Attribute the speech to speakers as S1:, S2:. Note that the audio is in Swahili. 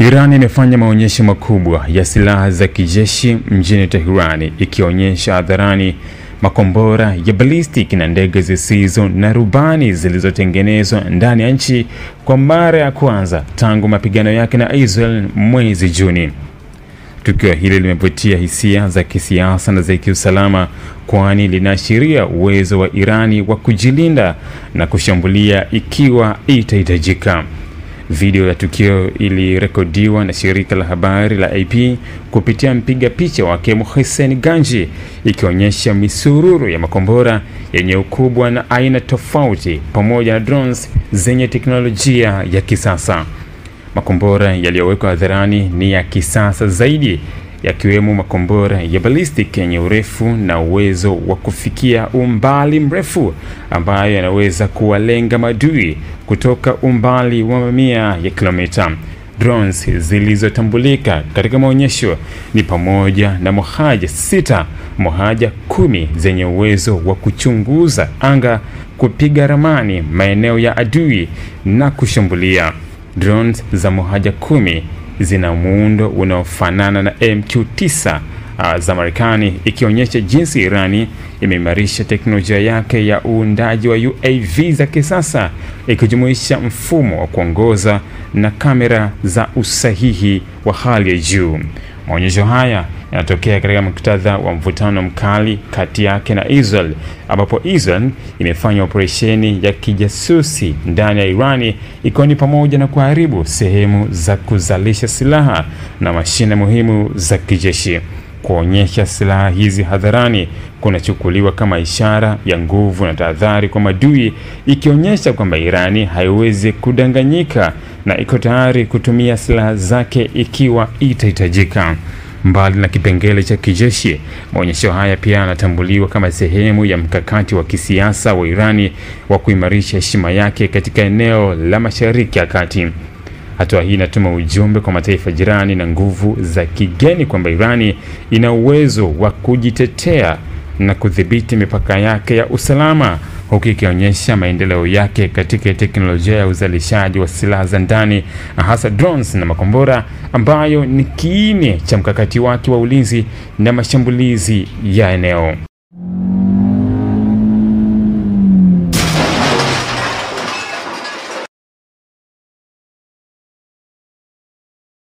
S1: Iran imefanya maonyesho makubwa ya silaha za kijeshi mjini Tehran, ikionyesha hadharani makombora ya ballistic na ndege zisizo na rubani zilizotengenezwa ndani ya nchi kwa mara ya kwanza tangu mapigano yake na Israel mwezi Juni. Tukio hili limevutia hisia za kisiasa na za kiusalama, kwani linaashiria uwezo wa Irani wa kujilinda na kushambulia ikiwa itahitajika. Video ya tukio ilirekodiwa na shirika la habari la AP kupitia mpiga picha wake Mohsen Ganji, ikionyesha misururu ya makombora yenye ukubwa na aina tofauti pamoja na drones zenye teknolojia ya kisasa. Makombora yaliyowekwa hadharani ni ya kisasa zaidi, yakiwemo makombora ya ballistic yenye urefu na uwezo wa kufikia umbali mrefu ambayo yanaweza kuwalenga maadui kutoka umbali wa mamia ya kilomita. Drones zilizotambulika katika maonyesho ni pamoja na Mohaja 6, Mohaja 10 zenye uwezo wa kuchunguza anga, kupiga ramani maeneo ya adui na kushambulia. Drones za Mohaja 10 zina muundo unaofanana na MQ-9 za Marekani, ikionyesha jinsi Irani imeimarisha teknolojia yake ya uundaji wa UAV za kisasa, ikijumuisha mfumo wa kuongoza na kamera za usahihi wa hali ya juu. Maonyesho haya yanatokea katika muktadha wa mvutano mkali kati yake na Israel, ambapo Israel imefanya operesheni ya kijasusi ndani ya Irani, ikiwa ni pamoja na kuharibu sehemu za kuzalisha silaha na mashine muhimu za kijeshi. Kuonyesha silaha hizi hadharani kunachukuliwa kama ishara ya nguvu na tahadhari kwa maadui, ikionyesha kwamba Irani haiwezi kudanganyika na iko tayari kutumia silaha zake ikiwa itahitajika. Mbali na kipengele cha kijeshi, maonyesho haya pia yanatambuliwa kama sehemu ya mkakati wa kisiasa wa Irani wa kuimarisha heshima yake katika eneo la Mashariki ya Kati. Hatua hii inatuma ujumbe kwa mataifa jirani na nguvu za kigeni kwamba Irani ina uwezo wa kujitetea na kudhibiti mipaka yake ya usalama, huku ikionyesha maendeleo yake katika teknolojia ya uzalishaji wa silaha za ndani, hasa drones na makombora, ambayo ni kiini cha mkakati wake wa ulinzi na mashambulizi ya eneo.